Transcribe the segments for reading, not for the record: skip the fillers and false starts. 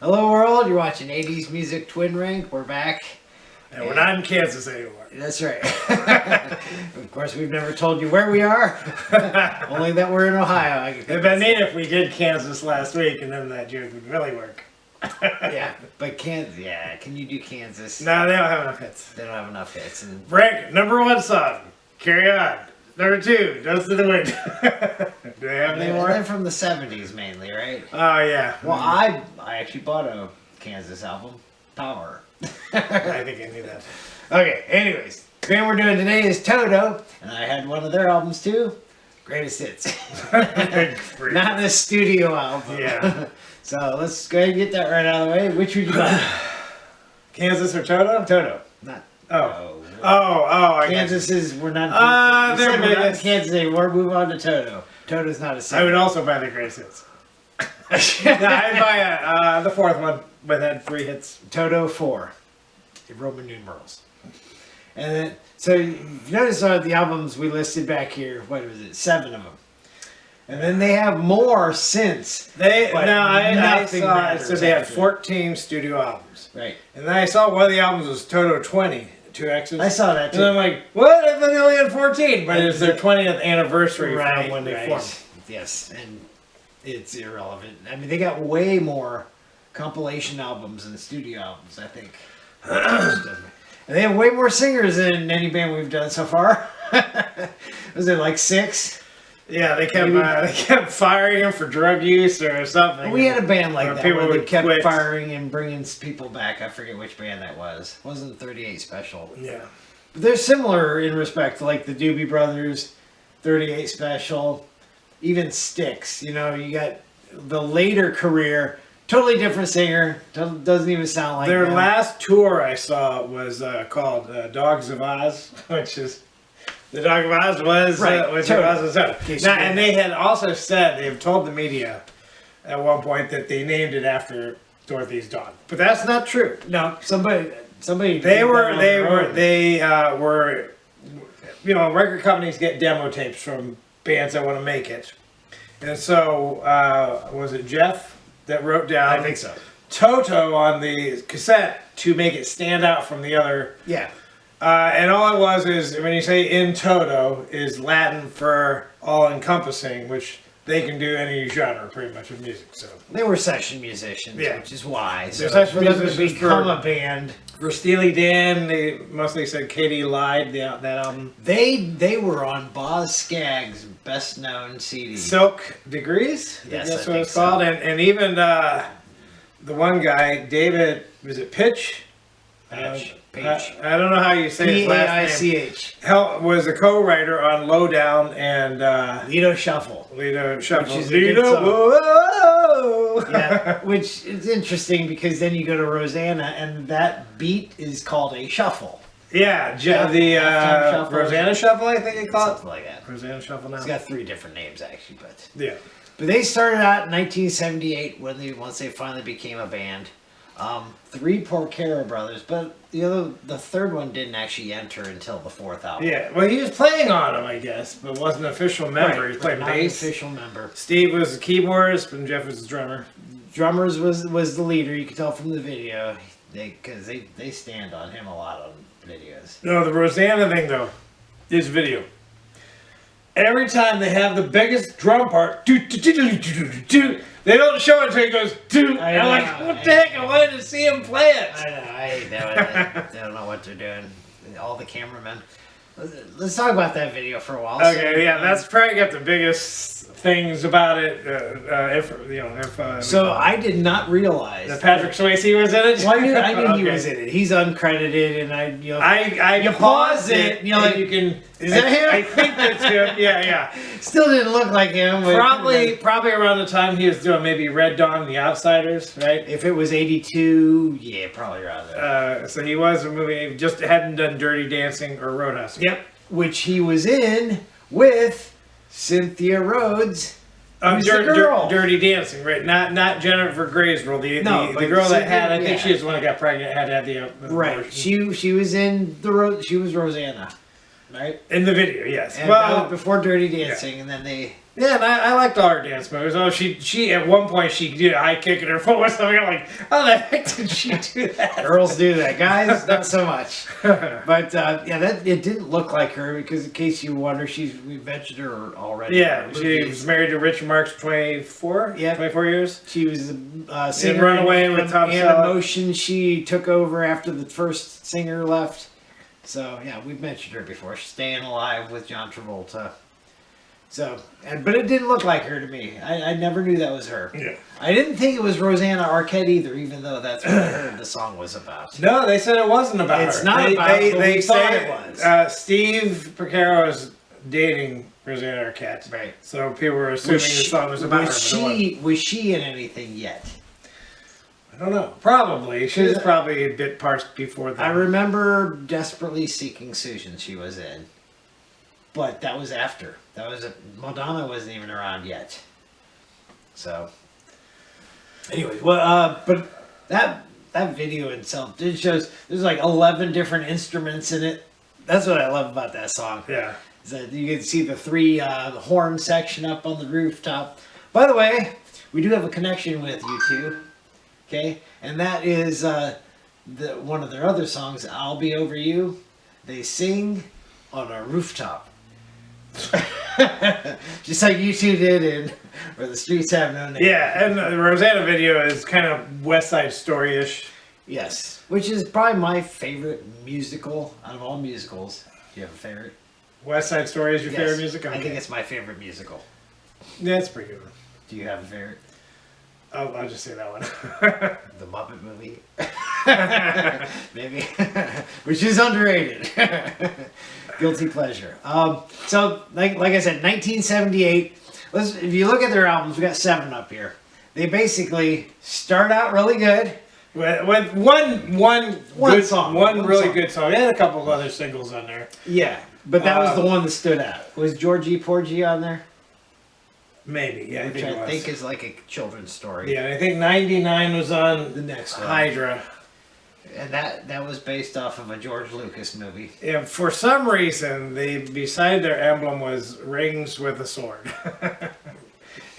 Hello world, you're watching 80s Music Twin Rank. We're back. And we're not in Kansas anymore. That's right. Of course, we've never told you where we are. Only that we're in Ohio. It'd been neat if we did Kansas last week and then that joke would really work. Yeah, but Kansas, can you do Kansas? No, they don't have enough hits. They don't have enough hits. And Rank, number 1 song, Carry On. Number 2, Dose to the Wind. Do they have any more? they're from the 70s mainly, right? Oh, yeah. Well, I actually bought a Kansas album, Power. I think I knew that. Okay, anyways, the band we're doing today is Toto, and I had one of their albums too, Greatest Hits. Not the studio album. Yeah. So let's go ahead and get that right out of the way. Which would you buy? Kansas or Toto? Toto. Not. Kansas is, we're not. they're we're not biggest. Kansas anymore. We're moving on to Toto. Toto's not a singer. I would also buy the Greatest Hits. No, I'd buy the 4th one, but it had 3 hits. Toto 4. Roman numerals. And then, so you notice the albums we listed back here, what was it, 7 of them. And then they have more since. I saw, matters so they had after. 14 studio albums. Right. And then I saw one of the albums was Toto 20, 2 X's. I saw that too. And I'm like, what? I thought they only had 14. But it's their 20th anniversary Right, from when they formed. Yes, and it's irrelevant. I mean, they got way more compilation albums than studio albums, I think. And they have way more singers than any band we've done so far. Was it like 6? Yeah, they kept firing him for drug use or something. We had a band like that people where they would kept quit. firing and bringing people back. I forget which band that was. It wasn't 38 Special. Yeah. But they're similar in respect to like the Doobie Brothers, 38 Special, even Styx. You know, you got the later career, totally different singer. Doesn't even sound like Their them. last tour I saw was called Dogs of Oz, which is the Dog of Oz was Right, which Toto. was Toto. Now, and they had also said they've told the media at one point that they named it after Dorothy's dog, but that's not true. No, somebody. They did that were on their own. you know, record companies get demo tapes from bands that want to make it, and so was it Jeff that wrote down? I think so. Toto on the cassette to make it stand out from the other. Yeah. And all it was is, when you say in toto, is Latin for all-encompassing, which they can do any genre, pretty much, of music. So They were session musicians, Yeah. which is why. So They're session for them to musicians become for- a band, for Steely Dan, they mostly said Katie Lied, that album. they were on Boz Scaggs' best-known CD. Silk Degrees? Yes, that's I what think it's called. so. And even the one guy, David, was it Pitch? Page. I don't know how you say his last name. P-A-I-C-H. Was a co-writer on Lowdown and Lido Shuffle. Lido Shuffle. Which is a good Lido, song. whoa. Yeah, which is interesting because then you go to Rosanna and that beat is called a shuffle. Yeah, Halftime Shuffle. Rosanna Shuffle, I think they call it. Something like that. Rosanna Shuffle now. It's got 3 different names actually, but Yeah. they started out in 1978 once they finally became a band. 3 Porcaro brothers, but the 3rd one didn't actually enter until the 4th album. Yeah, well, he was playing on them, I guess, but wasn't an official member. Right, He played not an bass. official member. Steve was the keyboardist, and Jeff was the drummer. Drummers was the leader. You could tell from the video, because they stand on him a lot on videos. No, the Rosanna thing, though, is video. Every time they have the biggest drum part, they don't show it until he goes, I I'm know, like, what the heck? I wanted to see him play it. I know. I hate that. They don't know what they're doing. All the cameramen. Let's talk about that video for a while. Okay, yeah, that's probably got the biggest things about it. So I did not realize that Patrick Swayze was in it. Well, I knew he Okay. was in it. He's uncredited, and I you pause it. and you're like, you can. is that him? I think that's him. Yeah. Still didn't look like him. But Probably around the time he was doing maybe Red Dawn, The Outsiders, right? if it was 82, yeah, probably around there. So he was a movie. He just hadn't done Dirty Dancing or Roadhouse. Yep, which he was in with Cynthia Rhodes. Who's the girl? Dirty Dancing, right? Not Jennifer Grey's role. The girl that had, I think she was the one that got pregnant, had to have the Right. abortion. She was in she was Rosanna, right? In the video, yes. And well, before Dirty Dancing, and then they Yeah, and I liked all her dance moves. Oh, she at one point she did a high kick and her foot was something. I'm like, how the heck did she do that? Girls do that, guys not so much. But yeah, that it didn't look like her because in case you wonder, we mentioned her already. Yeah, she was married to Richard Marx 24. Yeah. 24 years. She was a singer. Runaway with Tom Selleck. Emotion. She took over after the first singer left. So yeah, we've mentioned her before. She's staying alive with John Travolta. So, but it didn't look like her to me. I never knew that was her. Yeah. I didn't think it was Rosanna Arquette either, even though that's what I heard the song was about. No, they said it wasn't about It's her. not they, about they, her, but they we thought it was. Steve Porcaro is dating Rosanna Arquette. Right. So people were assuming the song was about her. But it wasn't. Was she in anything yet? I don't know. Probably. She's probably a bit parts before that. I remember Desperately Seeking Susan she was in. But that was after. Madonna wasn't even around yet. So, anyway, well, but that video itself shows there's like 11 different instruments in it. That's what I love about that song. Yeah. Is that you can see the three horn section up on the rooftop. By the way, we do have a connection with U2. Okay, and that is one of their other songs, "I'll Be Over You." They sing on a rooftop. Just like you two did in Where the Streets Have No Name. Yeah, and the Rosanna video is kind of West Side Story-ish. Yes, which is probably my favorite musical out of all musicals. Do you have a favorite? West Side Story is your favorite music? I Okay. think it's my favorite musical. Yeah, it's pretty good. Do you have a favorite? I'll just say that one. The Muppet Movie. Maybe. Which is underrated. Guilty pleasure. So, like I said, 1978. If you look at their albums, we got 7 up here. They basically start out really good. With one good song. One really song. good song. They had a couple of other singles on there. Yeah, but that was the one that stood out. Was Georgie Porgy on there? Maybe, yeah, Which I it was. think is like a children's story. Yeah, I think 99 was on The next one. Hydra. And that was based off of a George Lucas movie. Yeah, for some reason, beside their emblem was rings with a sword.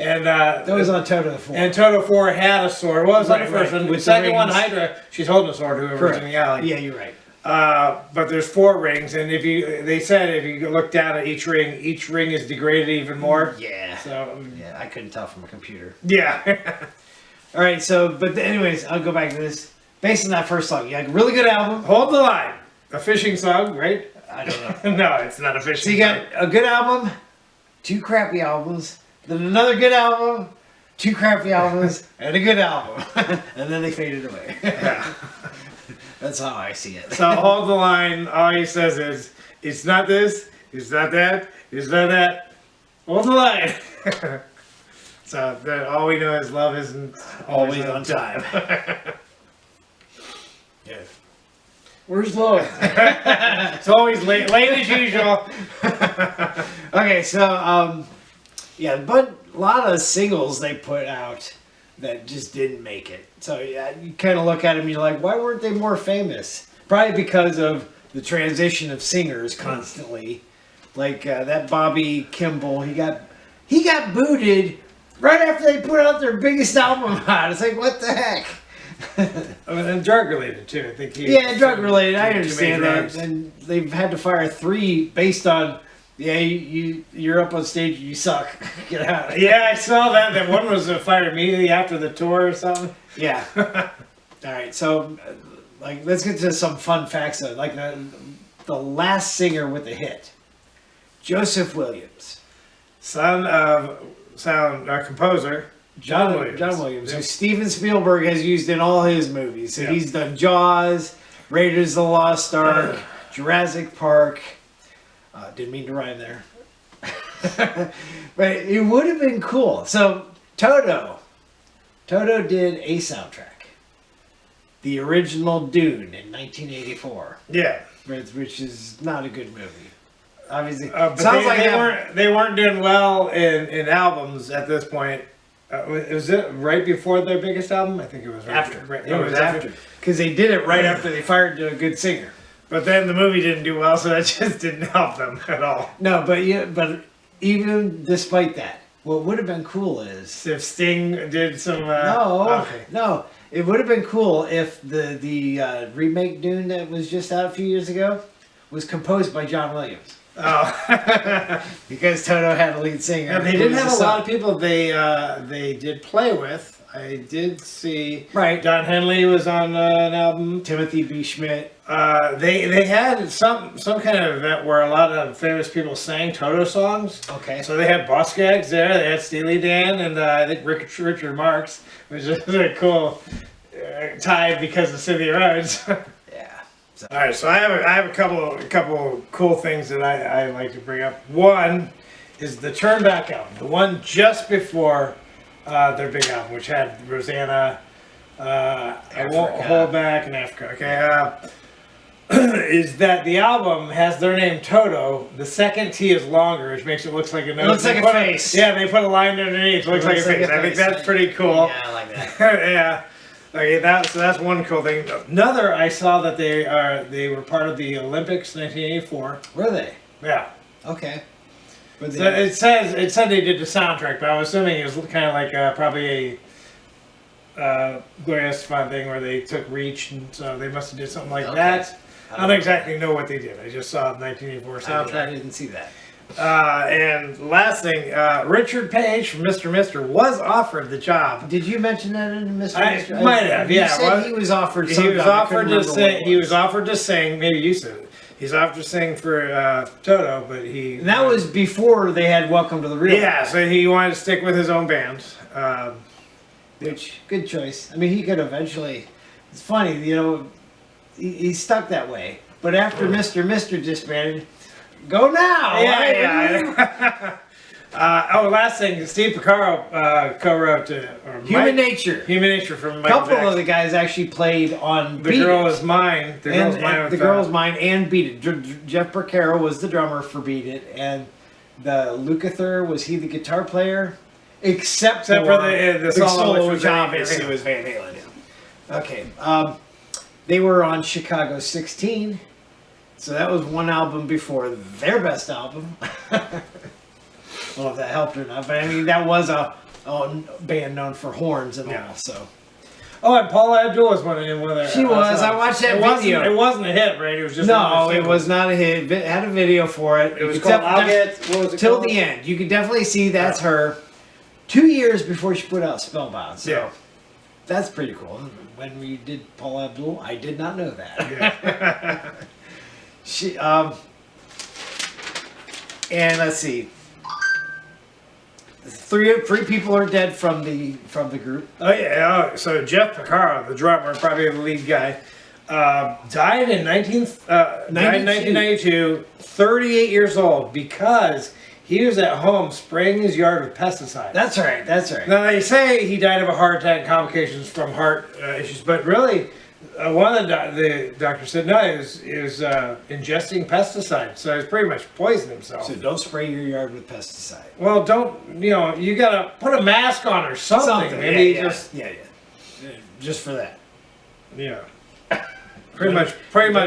And That was on Toto 4. And Toto 4 had a sword. Well, it was on the Right, first right, one. with The second the one, rings. Hydra, she's holding a sword, whoever's in the alley. Yeah, you're right. But there's 4 rings, and they said if you look down at each ring is degraded even more. Yeah. So Yeah, I couldn't tell from a computer. yeah. All right, so anyways, I'll go back to this. Based on that first song, you had a really good album. Hold the line. A fishing song, right? I don't know. No, it's not a fishing So you song. got a good album, 2 crappy albums, then another good album, 2 crappy albums, and a good album, and then they faded away. Yeah. That's how I see it. So hold the line. All he says is, "It's not this. It's not that. It's not that." Hold the line. So all we know is love isn't Always on time. Yeah. Where's Lois? It's always late as usual. Okay, so yeah, but a lot of singles they put out that just didn't make it. So yeah, you kind of look at them, you're like, why weren't they more famous? Probably because of the transition of singers constantly. Like that Bobby Kimball, he got booted right after they put out their biggest album out. It's like, what the heck? And drug related too. I think. Yeah, drug related. I too many understand that, drugs. and they've had to fire 3 based on, yeah, you're up on stage, you suck, get out. Yeah, I saw that. That one was fired immediately after the tour or something. Yeah. All right, so like let's get to some fun facts though. Like the last singer with a hit, Joseph Williams, Son of composer John Williams. John Williams, Yeah. who Steven Spielberg has used in all his movies. So Yeah. he's done Jaws, Raiders of the Lost Ark, Jurassic Park. Didn't mean to rhyme there. But it would have been cool. So Toto did a soundtrack. The original Dune in 1984, Yeah. which is not a good movie. Obviously, But sounds like they weren't doing well in albums at this point. Was it right before their biggest album? I think it was right after. Right, It was after because they did it right after they fired a good singer. But then the movie didn't do well, so that just didn't help them at all. No, but even despite that, What would have been cool is If Sting did some. no, Okay. no. It would have been cool if the remake Dune that was just out a few years ago was composed by John Williams. Oh. Because Toto had a lead singer. Yeah, they who did was have the a lot son. of people they did play with. I did see. Right. Don Henley was on an album. Timothy B. Schmidt. They had some kind of event where a lot of famous people sang Toto songs. Okay. So they had Boss Gags there. They had Steely Dan and I think Richard Marx, which is a cool tie because of Cynthia Rhodes. Yeah. So, All right, so I have a couple cool things that I like to bring up. One is the Turn Back album, the one just before their big album, which had Rosanna, I Won't Hold Back, and Africa. Okay, is that the album has their name Toto. The second T is longer, which makes it look like a nose. It looks like a face. Yeah, they put a line underneath. It looks like a face. I think that's pretty cool. yeah, I like that. Yeah. Okay, that's one cool thing. Another, I saw that they were part of the Olympics 1984. Were they? Yeah. Okay. But So it said they did the soundtrack, but I'm assuming it was kind of like probably a Gloria Estefan thing where they took Reach, and so they must have did something like Okay. that. I don't exactly know what they did. I just saw 1984 soundtrack. I didn't see that. And last thing, Richard Page from Mr. Mister was offered the job. Did you mention that in Mr. I Mister? might have, You yeah, said well, he was offered. He some was job. I offered couldn't to remember what sing. it He was offered to sing. Maybe you said it. He's offered to sing for Toto, but he. And that was before they had Welcome to the Real. Yeah, so he wanted to stick with his own band. Which good choice. I mean, he could eventually. It's funny, you know, he stuck that way. But after Mr. Mister disbanded, go now. Yeah. Last thing, Steve Porcaro co-wrote Human Nature. Human Nature from A Michael couple Jackson. of the guys actually played on The Beat Girl It. Is Mine. The Girl Is Mine. The Girl Is Mine and Beat It. Jeff Porcaro was the drummer for Beat It, and the Lukather was he the guitar player, except for the big solo, which obviously was Van Halen. Okay, they were on Chicago 16, so that was one album before their best album. I don't know if that helped or not, but I mean that was a band known for horns and all. So Oh, and Paula Abdul was one of their. she was. I watched that video. It wasn't a hit, right? It was just. No, it was not a hit. It had a video for it. It was You could called. def- I'll get. What was it till called? the end. You could definitely see that's her. 2 years before she put out Spellbound. So Yeah. that's pretty cool. When we did Paula Abdul, I did not know that. Yeah. She and let's see. Three people are dead from the group. Oh yeah. Oh, so Jeff Porcaro, the drummer, probably the lead guy, died in 1992, 38 years old, because he was at home spraying his yard with pesticides. That's right. That's right. Now they say he died of a heart attack, complications from heart issues, but really, one of the doctors said no, he was ingesting pesticides, so he's pretty much poisoned himself. So don't spray your yard with pesticide. Well, don't you gotta put a mask on or something. Maybe just for that. Yeah. Pretty much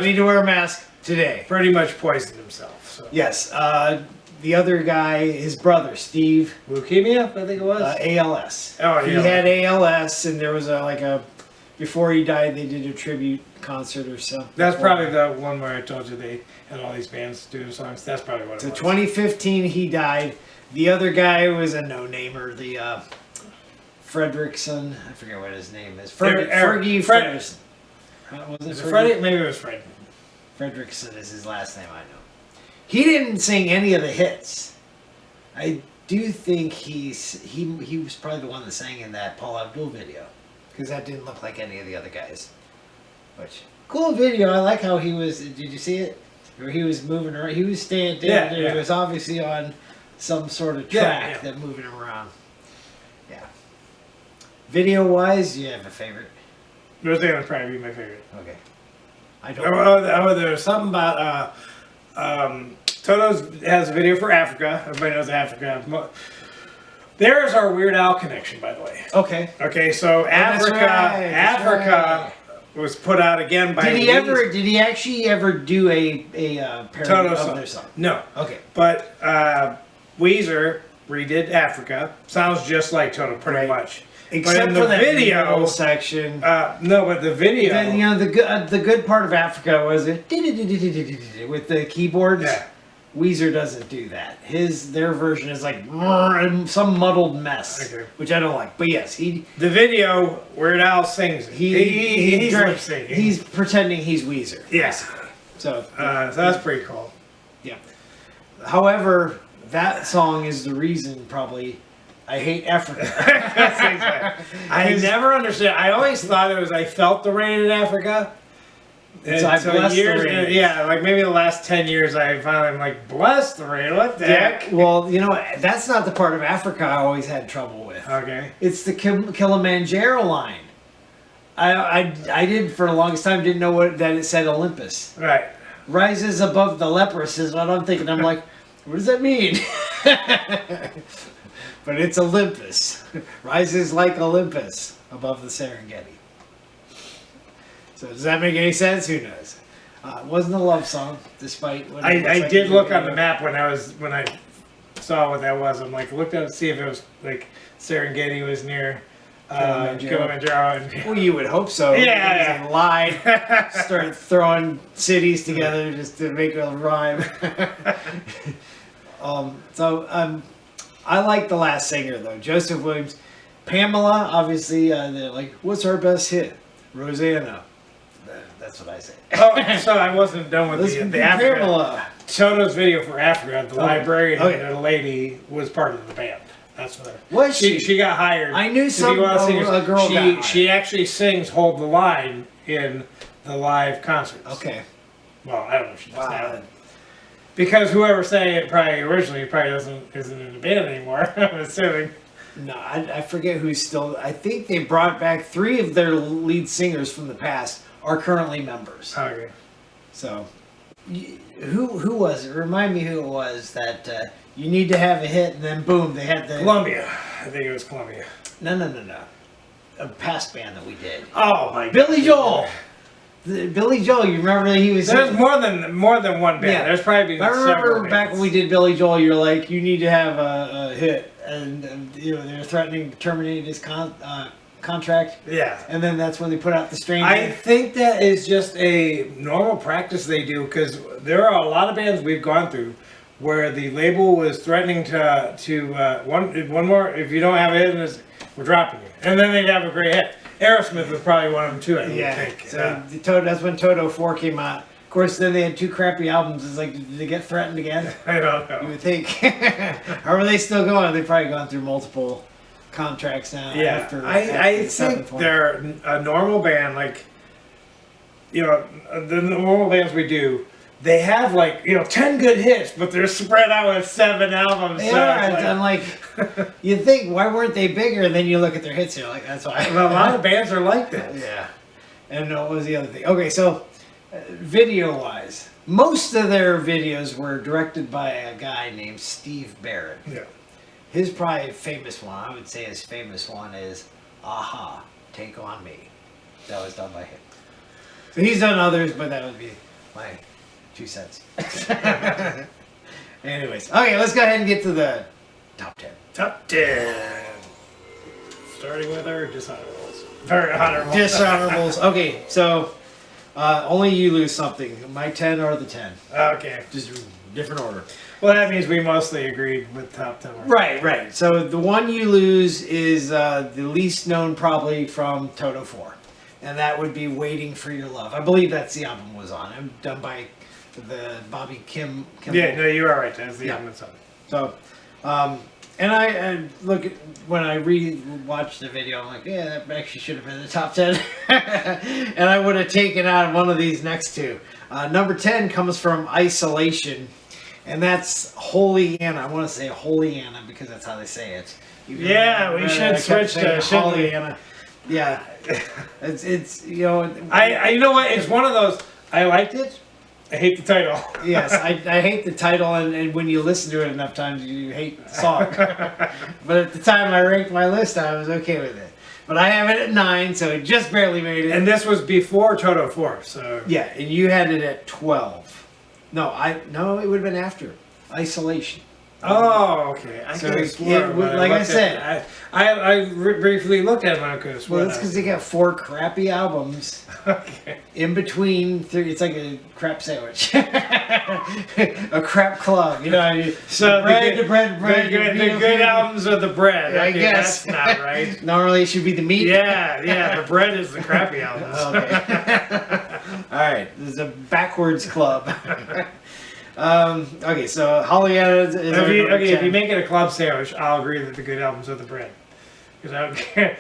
need to wear a mask today. pretty much poisoned himself. So. Yes. The other guy, his brother, Steve, Leukemia, I think it was. ALS. Oh, He yeah. had ALS, and there was before he died, they did a tribute concert or something. That's probably the one where I told you they had all these bands do songs. That's probably what it So was. 2015, he died. The other guy was a no-namer, the Fredrickson. I forget what his name is. Fergie Fredrickson. Was Is it it Freddie? Maybe it was Fred. Fredrickson is his last name, I know. He didn't sing any of the hits. I do think he was probably the one that sang in that Paul Abdul video, because that didn't look like any of the other guys. Which cool video. I like how he was. Did you see it? Where he was moving around. He was staying there. Yeah. He was obviously on some sort of track that moving him around. Yeah. Video wise, you have a favorite? Rosanna would probably be my favorite. Okay. I don't. There was something about Toto's has a video for Africa. Everybody knows Africa. There's our Weird Al connection, by the way. Okay. Okay, so Africa, that's Africa was put out again by. Did he actually ever do a parody Toto of song? their song? No. Okay. But Weezer redid Africa. Sounds just like Toto, pretty much. Except but in for the that video middle section. No, but the video. Then, you know, the good part of Africa was it with the keyboards. Yeah. Weezer doesn't do that. Their version is like some muddled mess, which I don't like. But yes, the video Weird Al sings. He's lip syncing. He's pretending he's Weezer. Yes. So that's pretty cool. Yeah. However, that song is the reason probably I hate Africa. I never understood. I always thought it was I felt the rain in Africa. Yeah, like maybe the last 10 years I finally am like, bless the rain, what the heck? Well, you know, that's not the part of Africa I always had trouble with. Okay. It's the Kilimanjaro line. I did for the longest time didn't know that it said Olympus. Right. Rises above the leprous is what I'm thinking. I'm like, what does that mean? But it's Olympus. Rises like Olympus above the Serengeti. So does that make any sense? Who knows? It wasn't a love song, despite what I did look on the map when I saw what that was. I'm like, looked up to see if it was like Serengeti was near Kilimanjaro. Well, you would hope so. Yeah. They lied, started throwing cities together just to make a rhyme. I like the last singer though, Joseph Williams. Pamela, obviously, they're like, what's our best hit? Rosanna. That's what I say. Oh, so I wasn't done with the Africa. Pamela. Toto's video for Africa, the librarian and the lady was part of the band. That's what was she? She got hired. I knew some a girl She actually sings "Hold the Line" in the live concerts. Okay. Well, I don't know if she does now. Because whoever sang it originally isn't in the band anymore. I'm assuming. No, I forget who's still. I think they brought back 3 of their lead singers from the past are currently members. Okay. So, who was it? Remind me who it was that you need to have a hit and then boom, they had the Columbia. I think it was Columbia. No. A past band that we did. Oh my. Billy Joel. Billy Joel, you remember that he was. There's more than one band. Yeah. There's probably been I remember back bands. when we did Billy Joel, you're like, you need to have a hit, and you know they were threatening to terminate his contract. Yeah. And then that's when they put out the Stranger. I think that is just a normal practice they do because there are a lot of bands we've gone through where the label was threatening to one more, if you don't have a hit, we're dropping you, and then they'd have a great hit. Aerosmith was probably one of them too. I think. So that's when Toto 4 came out. Of course, then they had 2 crappy albums. It's like, did they get threatened again? I don't know. You would think. Or are they still going? They've probably gone through multiple contracts now. Yeah, after I think they're a normal band. Like, you know, the normal bands we do. They have 10 good hits, but they're spread out with 7 albums. They are. I'm like, you think, why weren't they bigger? And then you look at their hits, and you're like, that's why. Well, a lot of bands are like that. Yeah. And what was the other thing? Okay, so video-wise, most of their videos were directed by a guy named Steve Barrett. Yeah. His probably famous one, I would say his famous one is Aha, Take On Me. That was done by him. So he's done others, but that would be my 2 cents. Anyways, okay, let's go ahead and get to the top 10. Top 10. Starting with our dishonorables. Very honorable. Dishonorables. Okay, so only you lose something. My 10 are the 10. Okay. Just different order. Well, that means we mostly agreed with top 10. Right. So the one you lose is the least known probably from Toto 4. And that would be Waiting for Your Love. I believe that's the album was on. I'm done by the Bobby Kim. Yeah, no, you are right. That's the album that's on. So, and I look at, when I re-watched the video, I'm like, yeah, that actually should have been the top 10. And I would have taken out one of these next 2. Number 10 comes from Isolation. And that's Holy Anna. I want to say Holy Anna because that's how they say it. Yeah, we should switch to Holy Anna. Yeah, it's you know. I you know what? It's one of those. I liked it. I hate the title. Yes, I hate the title, and when you listen to it enough times, you hate the song. But at the time I ranked my list, I was okay with it. But I have it at 9, so it just barely made it. And this was before Toto 4, so yeah. And you had it at 12. No, it would have been after Isolation. Oh, okay. I So could have it sworn. would- when like I looked said- at it, I briefly looked at it and I could have sworn. Well, that's because they got 4 crappy albums Okay. in between. It's like a crap sandwich, a crap club. You know, So bread, the good albums are the bread. I Okay, guess that's not right. Normally, it should be the meat. Yeah, the bread is the crappy albums. Okay. All right. This is a backwards club. Okay, so Hollyanna is our number If 10. you make it a club sandwich, I'll agree that the good albums are the bread. Because I don't care.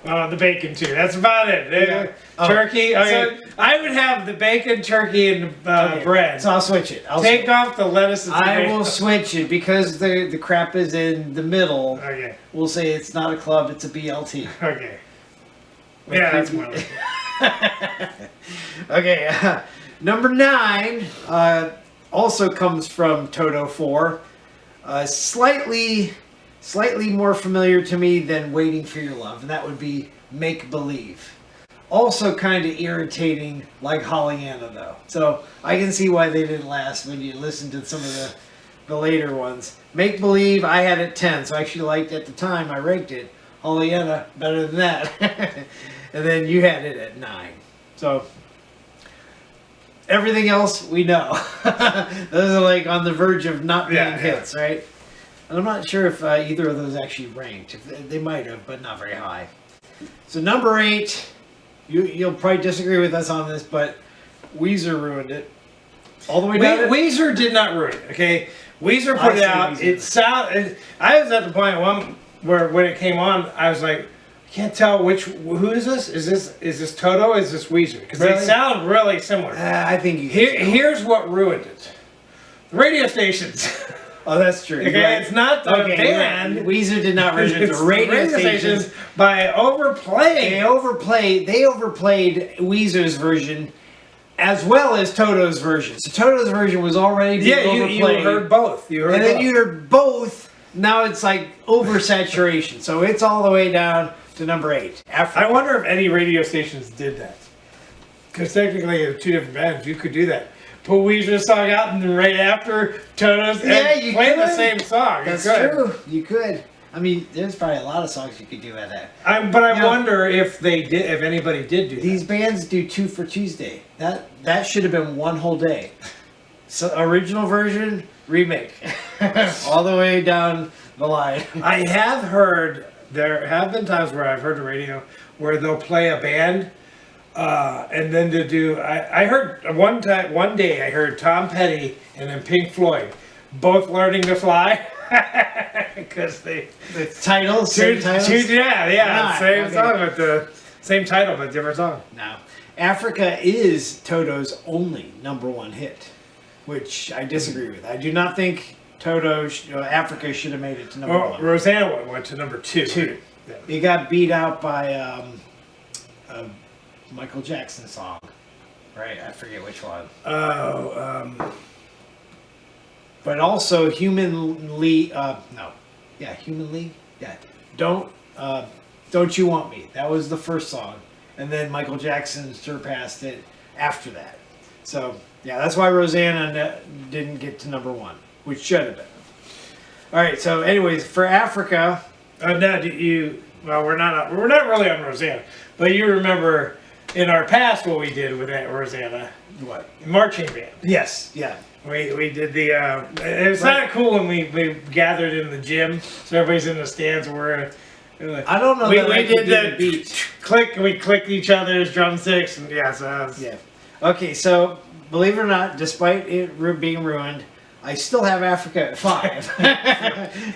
Well, the bacon too. That's about it. Yeah. Oh, Turkey. Okay. I would have the bacon, turkey, and Okay, bread. So I'll switch it. Take off the lettuce and I tomato. will switch it because the crap is in the middle. Okay. We'll say it's not a club; it's a BLT. Okay. Yeah, that's more like it. Okay, number 9 also comes from Toto 4. Slightly more familiar to me than Waiting for Your Love, and that would be Make Believe. Also kind of irritating like Hollyanna though. So I can see why they didn't last when you listen to some of the later ones. Make Believe I had at 10, so I actually liked at the time I ranked it. Hollyanna better than that. And then you had it at 9. So everything else we know. Those are like on the verge of not being hits, right? And I'm not sure if either of those actually ranked. If they might have, but not very high. So number 8, you'll probably disagree with us on this, but Weezer ruined it. All the way down. Weezer did not ruin it. Okay, Weezer put I it see out. Weezer. I was at the point where when it came on, I was like, I can't tell who is this? Is this Toto? Is this Weezer? Because Really? they sound really similar. I think you. Here's what ruined it: the radio stations. Oh, that's true. Okay, You're right. it's not the band. Right. Weezer did not ruin it. It's The radio stations. by overplaying. They overplayed Weezer's version as well as Toto's version. So Toto's version was already being overplayed. You heard both. And then you heard both. Now it's like oversaturation. So it's all the way down to number 8. I wonder if any radio stations did that. Because technically, it's 2 different bands. You could do that. Put Weezer's song out and then right after Toto's, Yeah, and you play the could. same song. That's You could. true. You could. I mean, there's probably a lot of songs you could do at that. But I Yeah. wonder if they did, if anybody did do These bands do 2 for Tuesday. That should have been one whole day. So original version, remake, all the way down the line. that. I have heard, there have been times where I've heard the radio where they'll play a band and then to do, I heard one day I heard Tom Petty and then Pink Floyd both learning to fly. Because they The titles, same titles. yeah, same Okay. song but the same title but different song. No, Africa is Toto's only number 1 hit, which I disagree with. I do not think Africa should have made it to number 1. Rosanna went to number 2. 2. Yeah. It got beat out by a Michael Jackson song, right? I forget which one. But also Human League. Human League. Yeah, don't you want me? That was the first song, and then Michael Jackson surpassed it after that. So yeah, that's why Rosanna didn't get to number 1, which should have been. All right. So, anyways, for Africa. Now, we're not really on Rosanna, but you remember in our past what we did with that Rosanna? What? Marching band. Yes. Yeah. We did the. It was kind of cool when we gathered in the gym, so everybody's in the stands. And we're like, I don't know. We that I could did do the beat. click. We clicked each other's drumsticks, and yeah, so that was, Yeah. Okay, so believe it or not, despite it being ruined, I still have Africa at 5.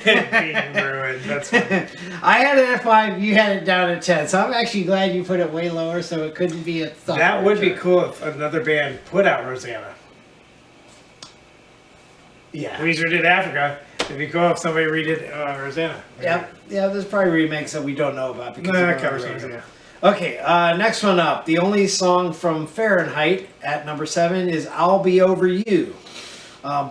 being ruined. That's fine. I had it at 5. You had it down at 10. So I'm actually glad you put it way lower, so it couldn't be a thought. That would be cool if another band put out Rosanna. Yeah. Weezer did Africa. It'd be cool if somebody redid Rosanna. Yep. Yeah. There's probably remakes that we don't know about because No, they're cover on the songs, radio. yeah. Okay. Next one up. The only song from Fahrenheit at number 7 is "I'll Be Over You."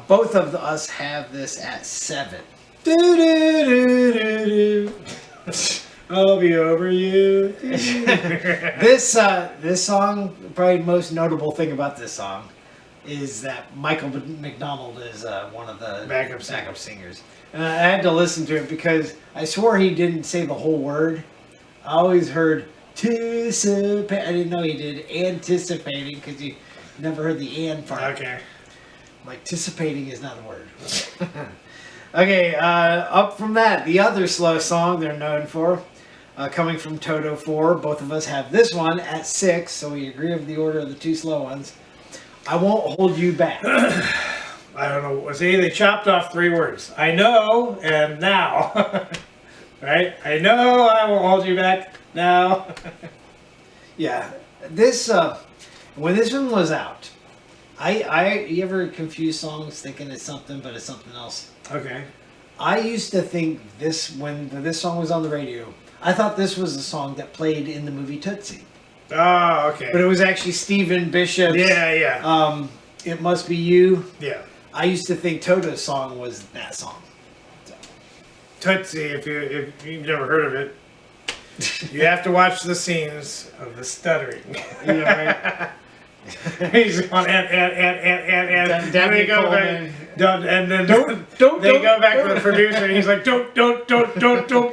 Both of us have this at 7. Do, do, do, do, do. I'll be over you. This song, probably the most notable thing about this song is that Michael McDonald is one of the Backup singers. And I had to listen to it because I swore he didn't say the whole word. I always heard anticipate. I didn't know he did anticipating because you never heard the and part. Okay. Like, anticipating is not a word. Okay, up from that, the other slow song they're known for, coming from Toto 4. Both of us have this one at 6, so we agree of the order of the two slow ones. I Won't Hold You Back. I don't know. See, they chopped off 3 words. I know and now. Right? I know I won't hold you back now. Yeah, this when this one was out, you ever confuse songs thinking it's something but it's something else? Okay. I used to think when this song was on the radio, I thought this was a song that played in the movie Tootsie. Oh, okay. But it was actually Stephen Bishop's. Yeah. It Must Be You. Yeah. I used to think Toto's song was that song. So. Tootsie, if you've never heard of it, you have to watch the scenes of the stuttering. Yeah, right. He's going and Debbie they go Coleman. back, and then they go back to the producer, and he's like, don't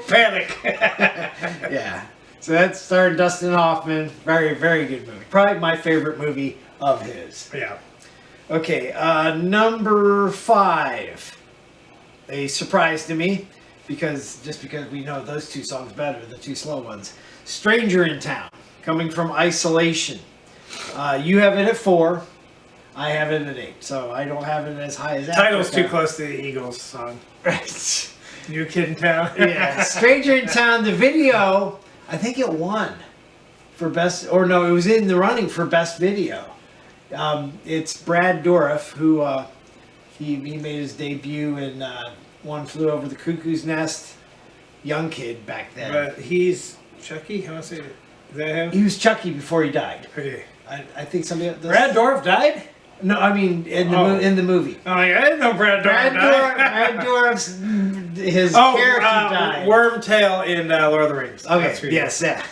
panic. Yeah. So that starred Dustin Hoffman. Very, very good movie. Probably my favorite movie of his. Yeah. Okay, number 5. A surprise to me, because we know those two songs better, the two slow ones. Stranger in Town, coming from Isolation. You have it at 4. I have it at 8. So I don't have it as high as that. Title's too close to the Eagles song. Right. New Kid in Town. Yeah, Stranger in Town, the video, I think it won for best, or no, it was in the running for best video. It's Brad Dourif, who he made his debut in One Flew Over the Cuckoo's Nest. Young kid back then. But he's Chucky? How do I say it? Is that him? He was Chucky before he died. Okay. I think somebody else. Brad Dourif died? No, I mean in the movie. Oh, I didn't know Brad Dourif died. Brad Dourif's his character died. Wormtail in Lord of the Rings. Okay. Yes. Yeah.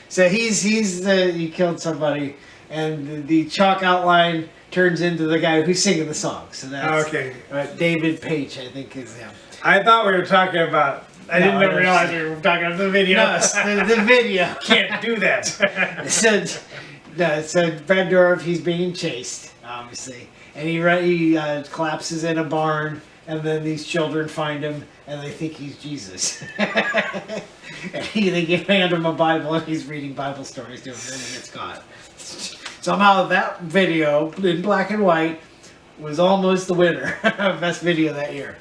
So he killed somebody, and the chalk outline turns into the guy who's singing the song. So that's okay. David Page, I think, is him. I thought we were talking about. I didn't realize we were talking about the video. No, the video. Can't do that. So Brad Dourif, he's being chased, obviously, and he collapses in a barn, and then these children find him, and they think he's Jesus. And they hand him a Bible, and he's reading Bible stories to him, and he gets caught. Somehow that video, in black and white, was almost the winner of best video that year.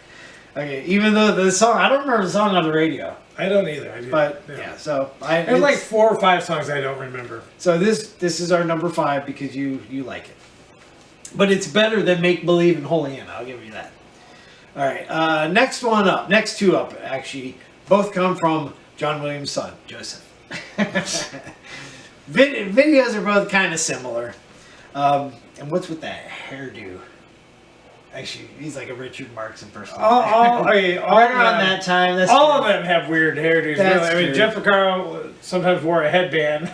Okay, even though the song, I don't remember the song on the radio. I don't either. But yeah, so there's like 4 or 5 songs I don't remember. So this is our number 5 because you like it, but it's better than Make Believe and Holy Anna. I'll give you that. All right, next 2 up actually, both come from John Williams' son Joseph. Videos are both kind of similar. And what's with that hairdo? Actually, he's like a Richard Marx impersonator. Right around that time. All of them have weird hairdos. That's really. I mean, true. Jeff Porcaro sometimes wore a headband.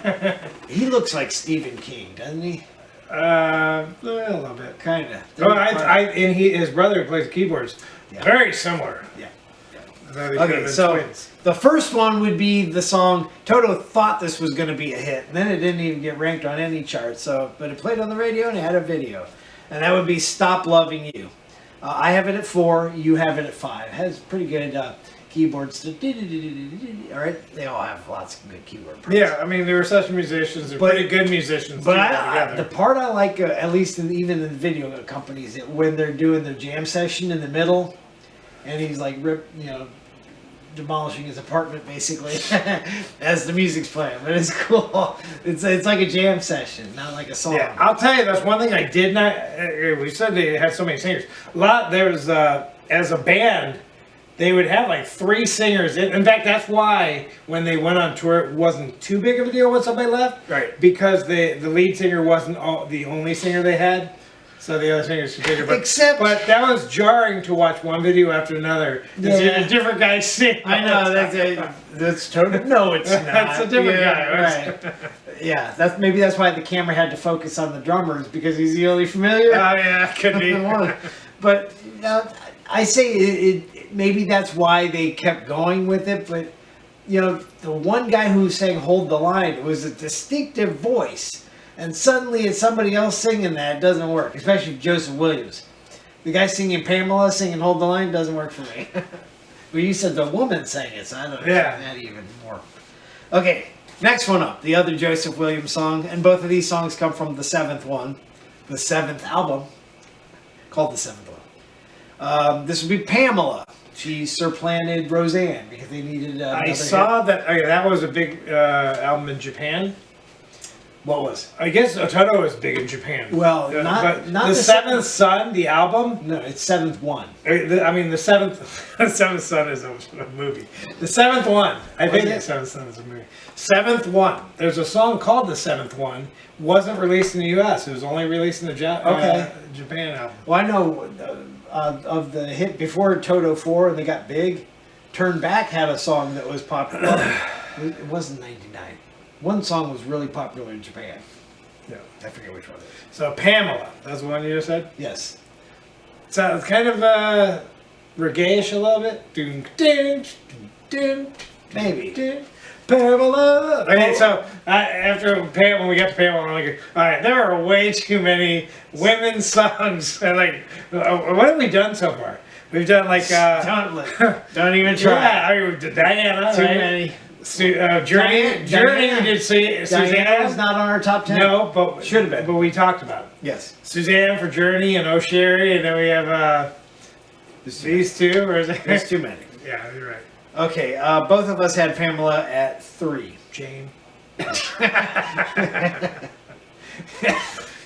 He looks like Stephen King, doesn't he? A little bit. Kind of. And his brother who plays keyboards. Yeah. Very similar. Yeah. Okay, so twins. the first one would be the song. Toto thought this was going to be a hit, and then it didn't even get ranked on any chart. But it played on the radio and it had a video, and that would be "Stop Loving You." I have it at 4. You have it at 5. It has pretty good keyboards. All right, they all have lots of good keyboard parts. Yeah, I mean, they were such musicians. They're pretty good musicians. But the part I like, at least even in the video companies, when they're doing their jam session in the middle, and he's like demolishing his apartment basically as the music's playing. But it's cool. It's like a jam session, not like a song. Yeah, I'll tell you, that's one thing I did not. We said they had so many singers. There was as a band, they would have like 3 singers. In fact, that's why when they went on tour, it wasn't too big of a deal when somebody left. Right. Because the lead singer wasn't the only singer they had. so the other singers could take it. But that was jarring to watch one video after another. Yeah. A different guy sing. I know that's Toto. No, it's not. That's a different guy, right? Yeah, that's why the camera had to focus on the drummers because he's the only familiar. Oh yeah, could be. But I say it. Maybe that's why they kept going with it. But the one guy who sang "Hold the Line" it was a distinctive voice. And suddenly it's somebody else singing that. It doesn't work, especially Joseph Williams. The guy singing Pamela singing Hold the Line doesn't work for me. Well, you said the woman sang it, so I don't know that even more. Okay, next one up. The other Joseph Williams song. And both of these songs come from the seventh one. The seventh album. Called the seventh one. This would be Pamela. She supplanted Roseanne because they needed I saw hit. that. Okay, that was a big album in Japan. What was? I guess Toto was big in Japan. Well, but not the Seventh Son, the album. No, it's Seventh One. I mean, the Seventh Son is a movie. The Seventh One. I think the Seventh Son is a movie. Seventh One. There's a song called The Seventh One. Wasn't released in the U.S. It was only released in the Japan album. Well, I know of the hit before Toto 4 and they got big. Turn Back had a song that was popular. It wasn't 99. One song was really popular in Japan. Yeah, I forget which one it is. So Pamela, that's the one you just said? Yes. So it's kind of reggae-ish a little bit. Dun, dun, dun, Maybe. dun, Pamela. Okay, so after Pamela, when we got to Pamela, I'm like, all right, there are way too many women's songs. And what have we done so far? We've done don't even try. Yeah, I mean, Diana. Too right? many. Journey. We did Suzanne. Diana's not on our top 10. No, but should have been. But we talked about it. Yes. Suzanne for Journey and O'Sherry, and then we have these two. Or is it? There's too many. Yeah, you're right. Okay, both of us had Pamela at 3. Jane.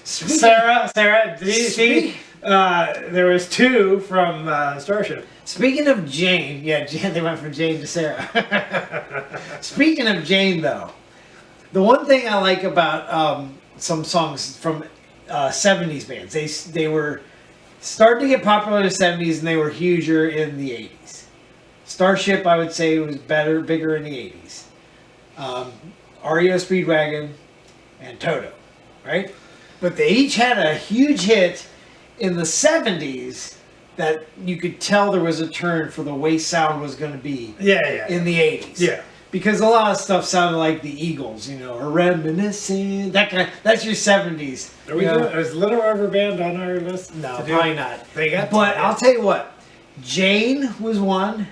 Sarah, do you see? There was 2 from Starship. Speaking of Jane, they went from Jane to Sarah. Speaking of Jane, though, the one thing I like about some songs from 70s bands, they were starting to get popular in the 70s and they were huger in the 80s. Starship, I would say, was bigger in the 80s. REO Speedwagon and Toto, right? But they each had a huge hit in the 70s that you could tell there was a turn for the way sound was going to be in the 80s. Yeah. Because a lot of stuff sounded like the Eagles, or reminiscent. That's your 70s. Is Little River Band on our list? No, probably not. But I'll tell you what. Jane was one.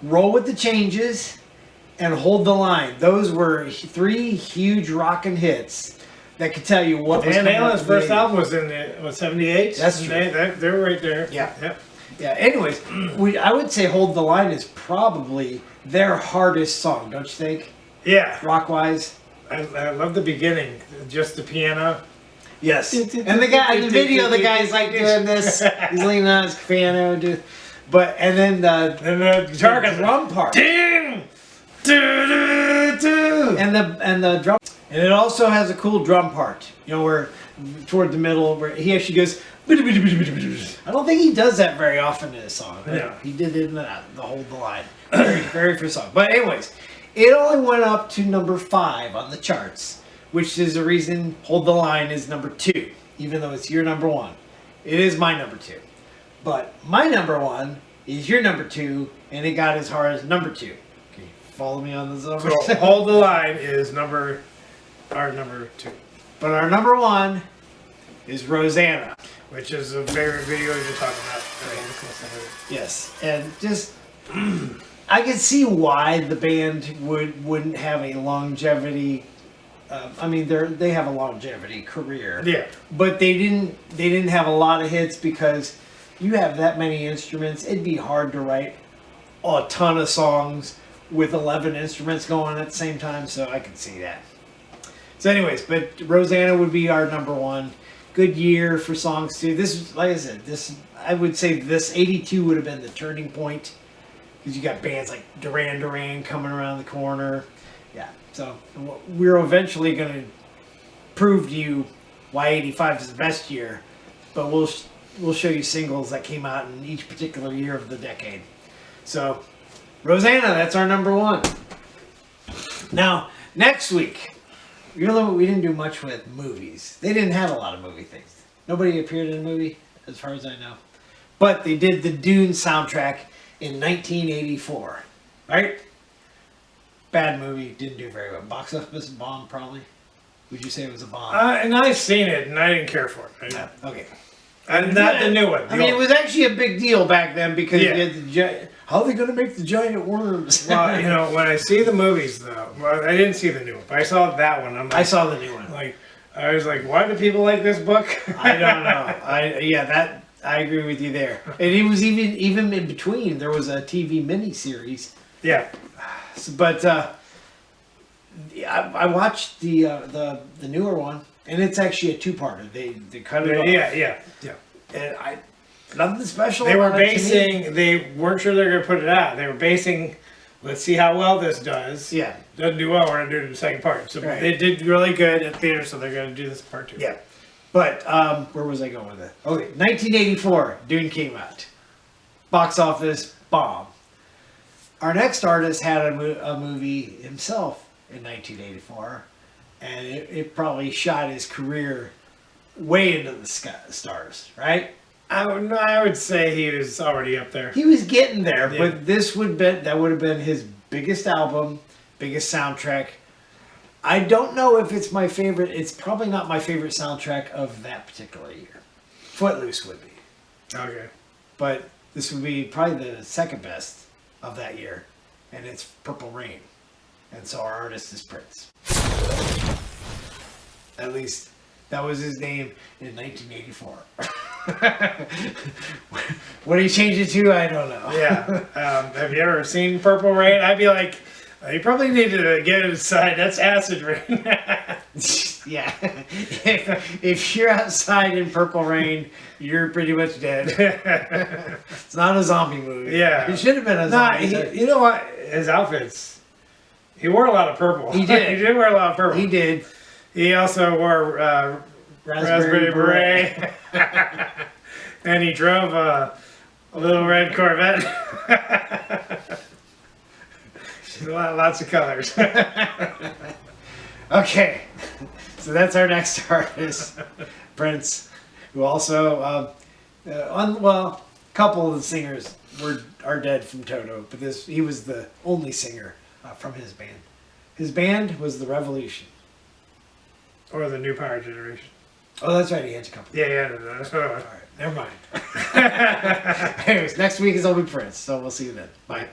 Roll with the Changes. And Hold the Line. Those were 3 huge rockin' hits that could tell you what was coming up. Van Halen's first album was in 78. That's true. They're right there. Yeah. Anyways, I would say Hold the Line is probably their hardest song, don't you think? Yeah. Rock-wise. I love the beginning. Just the piano. Yes. And the guy in the video, the guy's like doing this. He's leaning on his piano. And then the guitar drum part. Ding! And the drum. And it also has a cool drum part, where toward the middle, where he actually goes. I don't think he does that very often in a song. Yeah. He did it in the Hold the Line. Very first song. But anyways, it only went up to number 5 on the charts, which is the reason Hold the Line is number 2, even though it's your number 1. It is my number 2. But my number 1 is your number 2, and it got as hard as number 2. Okay, follow me on this number. So Hold the Line is our number 2. But our number 1 is Rosanna. Which is a favorite video you're talking about. Yes, and just I can see why the band wouldn't have a longevity. They have a longevity career. Yeah, but they didn't have a lot of hits because you have that many instruments. It'd be hard to write a ton of songs with 11 instruments going at the same time. So I can see that. So, anyways, but Rosanna would be our number 1. Good year for songs too. This, like I said, I would say this 82 would have been the turning point because you got bands like Duran Duran coming around the corner. Yeah, so we're eventually going to prove to you why 85 is the best year but we'll show you singles that came out in each particular year of the decade. So, Rosanna, that's our number one. Now, next week, we didn't do much with movies. They didn't have a lot of movie things. Nobody appeared in a movie, as far as I know. But they did the Dune soundtrack in 1984, right? Bad movie, didn't do very well. Box office bomb, probably. Would you say it was a bomb? And I've seen it, and I didn't care for it. Yeah, okay. And not the new one. I mean, it was actually a big deal back then because Yeah. you had how are they going to make the giant worms? Well, you know, when I see the movies, though, well, I didn't see the new one, but I saw that one. I'm like, I saw the new one. I was like, why do people like this book? I don't know. I agree with you there. And it was even in between. There was a TV miniseries. Yeah. But I watched the newer one, and it's actually a two-parter. They cut it off. Yeah. And nothing special. They were about it to me. basing. They weren't sure they were going to put it out. They were basing. Let's see how well this does. Yeah. Doesn't do well. We're going to do the second part. So Right. they did really good at theater, so they're going to do this part too. Yeah. But where was I going with it? Okay, 1984, Dune came out. Box office bomb. Our next artist had a movie himself in 1984, and it probably shot his career way into the stars, right? I would say he was already up there. He was getting there, Yeah. but that would have been his biggest album, biggest soundtrack. I don't know if it's my favorite. It's probably not my favorite soundtrack of that particular year. Footloose would be. Okay. But this would be probably the second best of that year. And it's Purple Rain. And so our artist is Prince. At least that was his name in 1984. What he changed it to, I don't know. Yeah. Have you ever seen Purple Rain? I'd be like, you probably need to get inside. That's acid rain. Yeah. If you're outside in Purple Rain, you're pretty much dead. It's not a zombie movie. Yeah. It should have been a Nah, zombie. you know what? His outfits. He wore a lot of purple. He did. He did wear a lot of purple. He did. He also wore raspberry beret. And he drove a little red Corvette. Lots of colors. Okay. So that's our next artist, Prince, who also, a couple of the singers are dead from Toto, but he was the only singer from his band. His band was The Revolution. Or the New Power Generation. Oh, that's right. He had a couple. Yeah. All right. Never mind. Anyways, next week is Open Prince, so we'll see you then. Bye.